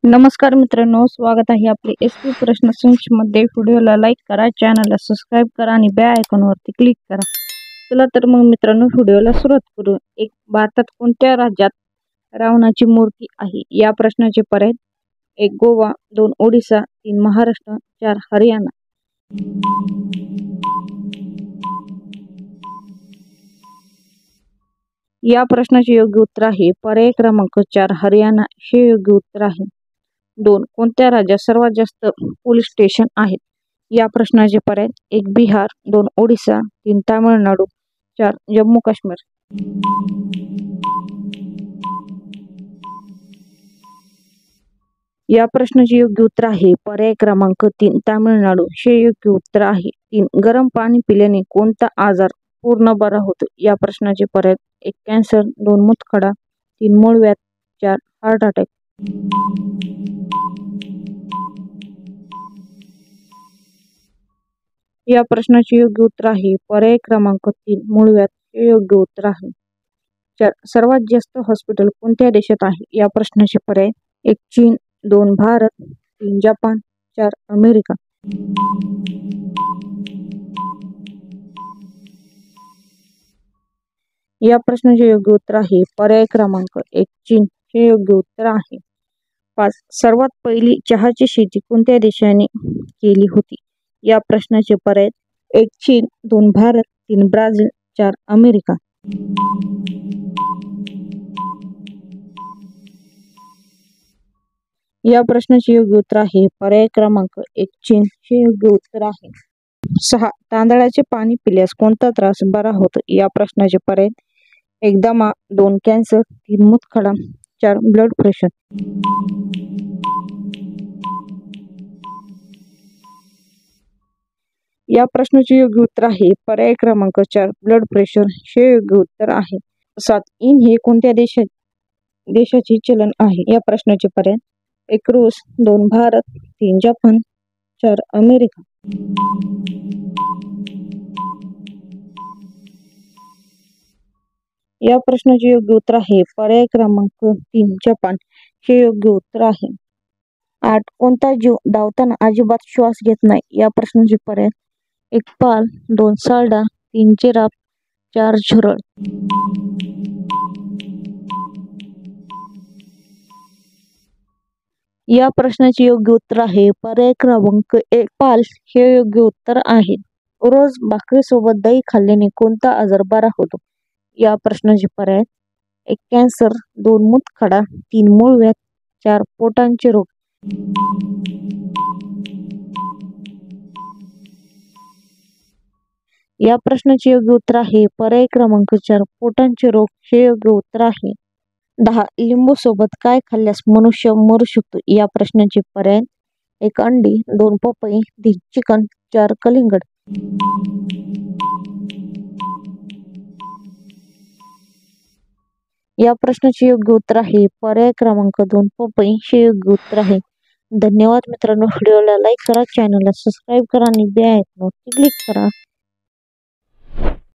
नमस्कार मित्रांनो, स्वागत आहे आपले एसपी प्रश्न संच मध्ये। व्हिडिओला लाईक करा, चॅनलला सबस्क्राइब करा आणि बेल आयकॉनवरती क्लिक करा। चला तर मग मित्रांनो, व्हिडिओला सुरुवात करू। भारतात कोणत्या राज्यात रावणाची मूर्ती आहे? या प्रश्नाचे पर्याय: 1 गोवा, 2 ओडिसा, 3 महाराष्ट्र, 4 हरियाणा। या प्रश्नाचे योग्य उत्तर आहे पर्याय क्रमांक 4 हरियाणा हे योग्य उत्तर आहे। 2 कोणत्या राज्यात सर्वात जास्त पोलीस स्टेशन आहेत? या प्रश्नाचे पर्याय: 1 बिहार, 2 ओडिसा, 3 तामिळनाडू, 4 जम्मू काश्मीर। या प्रश्नाचे योग्य उत्तर आहे पर्याय क्रमांक 3 तामिळनाडू हे योग्य उत्तर आहे। 3 गरम पाणी पिल्याने कोणता आजार पूर्ण बरा होतो? या प्रश्नाचे पर्याय: 1 कॅन्सर, 2 मूतखडा, 3 मूळव्याध, 4 हार्ट अटॅक। या प्रश्नाचे योग्य उत्तर आहे पर्याय क्रमांक 3 मूळव्याध हे योग्य उत्तर आहे। 4 सर्वात जास्त हॉस्पिटल कोणत्या देशात आहे? या प्रश्नाचे पर्याय: 1 चीन, 2 भारत, 3 जपान, 4 अमेरिका। या प्रश्नाचे योग्य उत्तर आहे पर्याय क्रमांक 1 चीन हे योग्य उत्तर आहे। 5 सर्वात पहिली चहाची शेती कोणत्या देशाने केली होती? या प्रश्नाचे पर्याय: 1 चीन, 2 भारत, 3 ब्राझील, 4 अमेरिका। या प्रश्नाचे योग्य उत्तर आहे पर्याय क्रमांक 1 चीन हे योग्य उत्तर आहे। 6 तांदळाचे पाणी पिल्यास कोणता त्रास बरा होतो? या प्रश्नाचे पर्याय: 1 दमा, 2 कॅन्सर, 3 मूतखडा, 4 ब्लड प्रेशर। या प्रश्नाचे योग्य उत्तर आहे पर्याय क्रमांक 4 ब्लड प्रेशर हे योग्य उत्तर आहे। 7 इन हे कोणत्या देशाचे चलन आहे? या प्रश्नाचे पर्याय: 1 रूस, 2 भारत, 3 जपान, 4 अमेरिका। या प्रश्नाचे योग्य उत्तर आहे पर्याय क्रमांक 3 जपान हे योग्य उत्तर आहे। 8 कोणता जीव धावताना अजिबात श्वास घेत नाही? या प्रश्नाचे पर्याय: 1 पाल, 2 सालडा, 3 जिराफ, 4 झुरळ। या प्रश्नाचे योग्य उत्तर आहे पर्याय क्रमांक 1 पाल हे योग्य उत्तर आहे। रोज भाकरीसोबत दही खाल्ल्याने कोणता आजार बरा होतो? या प्रश्नाचे पर्याय: 1 कॅन्सर, 2 मूतखडा, 3 मूळव्याध, 4 पोटांचे रोग। या प्रश्नाचे योग्य उत्तर आहे पर्याय क्रमांक 4 पोटांचे रोग हे योग्य उत्तर आहे। 10 लिंबू सोबत काय खाल्ल्यास मनुष्य मरू शकतो? या प्रश्नाचे पर्याय: 1 अंडी, 2 पपई, 3 चिकन, 4 कलिंगड। या प्रश्नाचे योग्य उत्तर आहे पर्याय क्रमांक 2 पपई हे योग्य उत्तर आहे। धन्यवाद मित्रांनो, व्हिडिओला लाईक करा, चॅनलला सबस्क्राइब करा आणि बेल आयकॉनवर क्लिक करा।